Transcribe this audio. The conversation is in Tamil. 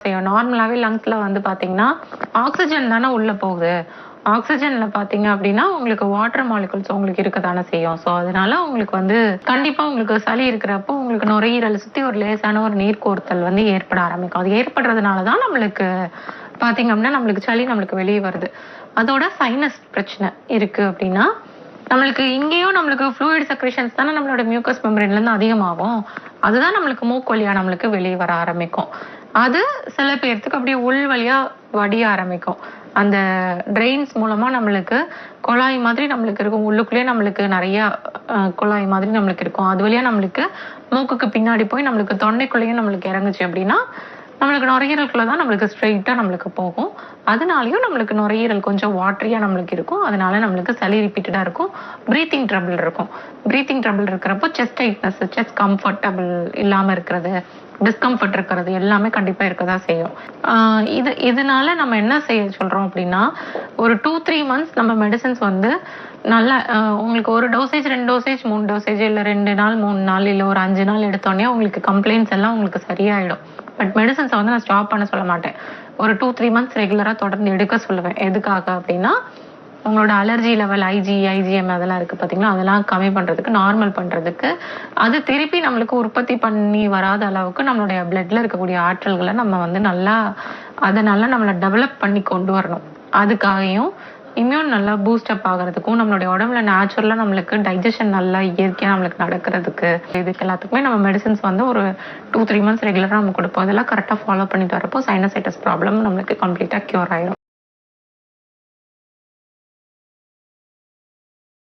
நார்மலாவே லங்ஸ்ல வந்து பாத்தீங்கன்னா ஆக்சிஜன் தானே உள்ள போகுது. ஆக்சிஜன்ல பாத்தீங்க அப்படின்னா உங்களுக்கு வாட்டர் மாலிகுல்ஸ் உங்களுக்கு இருக்கதானே செய்யும். ஸோ அதனால உங்களுக்கு வந்து கண்டிப்பா உங்களுக்கு சளி இருக்கிறப்போ உங்களுக்கு நுரையீரல் சுத்தி ஒரு லேசான ஒரு நீர் கோர்த்தல் வந்து ஏற்பட ஆரம்பிக்கும். அது ஏற்படுறதுனால தான் நம்மளுக்கு பாத்தீங்க அப்படின்னா நம்மளுக்கு சளி நம்மளுக்கு வெளியே வருது. அதோட சைனஸ் பிரச்சனை இருக்கு அப்படின்னா நம்மளுக்கு இங்கேயும் நம்மளுக்கு ஃப்ளூயிட் செக்ரேஷன்ஸ் தானே நம்மளோட மியூக்கஸ் மெம்பரேன்ல இருந்து அதிகமாகும். அதுதான் நம்மளுக்கு மூக்கு வழியா நம்மளுக்கு வெளியே வர ஆரம்பிக்கும். அது சில பேர்த்துக்கு அப்படியே உள் வழியா வடிய ஆரம்பிக்கும். அந்த ட்ரெயின்ஸ் மூலமா நம்மளுக்கு குழாய் மாதிரி நம்மளுக்கு இருக்கும். உள்ளுக்குள்ளேயே நம்மளுக்கு நிறைய குழாய் மாதிரி நம்மளுக்கு இருக்கும். அது வழியா நம்மளுக்கு மூக்குக்கு பின்னாடி போய் நம்மளுக்கு தொண்டைக்குள்ளேயும் நம்மளுக்கு இறங்குச்சு அப்படின்னா நம்மளுக்கு நுரையீரலுக்குள்ள தான் நம்மளுக்கு ஸ்ட்ரெயிட்டா நம்மளுக்கு போகும். அதனாலயும் நம்மளுக்கு நுரையீரல் கொஞ்சம் வாட்டரியா நம்மளுக்கு இருக்கும். அதனால நம்மளுக்கு சளி ரிப்பீட்டடா இருக்கும். பிரீத்திங் ட்ரபிள் இருக்கும். பிரீத்திங் ட்ரபிள் இருக்கிறப்போ செஸ்ட் டைட்னஸ், செஸ்ட் கம்ஃபர்டபிள் இல்லாம இருக்கிறது, டிஸ்கம்ஃபர்ட் இருக்கிறது எல்லாமே கண்டிப்பா இருக்கதான் செய்யும். இதனால நம்ம என்ன செய்ய சொல்றோம் அப்படின்னா ஒரு 2-3 months நம்ம மெடிசன்ஸ் வந்து நல்லா உங்களுக்கு ஒரு டோசேஜ் 2 டோசேஜ் 3 டோசேஜ் இல்ல 2 நாள் 3 நாள் இல்ல ஒரு 5 நாள் எடுத்தோடனே உங்களுக்கு கம்ப்ளைண்ட்ஸ் எல்லாம் உங்களுக்கு சரியாயிடும். பட் மெடிசன்ஸை வந்து நான் ஸ்டாப் பண்ண சொல்ல மாட்டேன். ஒரு 2-3 months ரெகுலரா தொடர்ந்து எடுக்க சொல்லுவேன். எதுக்காக அப்படின்னா உங்களோட அலர்ஜி லெவல் ஐஜிஎம் அதெல்லாம் இருக்கு பாத்தீங்களா, அதெல்லாம் கம்மி பண்றதுக்கு, நார்மல் பண்றதுக்கு, அது திருப்பி நம்மளுக்கு உற்பத்தி பண்ணி வராத அளவுக்கு நம்மளுடைய பிளட்ல இருக்கக்கூடிய ஆற்றல்களை நம்ம வந்து நல்லா நம்மளை டெவலப் பண்ணி கொண்டு வரணும். அதுக்காகவும் இம்யூன் நல்லா பூஸ்டப் ஆகிறதுக்கும் நம்மளுடைய உடம்புல நேச்சுரலா நம்மளுக்கு டைஜஷன் நல்லா இயற்கையா நம்மளுக்கு நடக்கிறதுக்கு இதுக்கு எல்லாத்துக்குமே நம்ம மெடிசன்ஸ் வந்து ஒரு 2-3 months ரெகுலரா நம்ம கொடுப்போம். அதெல்லாம் கரெக்டா ஃபாலோ பண்ணிட்டு வரப்போ சைனசைட்டிஸ் ப்ராப்ளம் நம்மளுக்கு கம்ப்ளீட்டா கியூர் ஆயிடும்.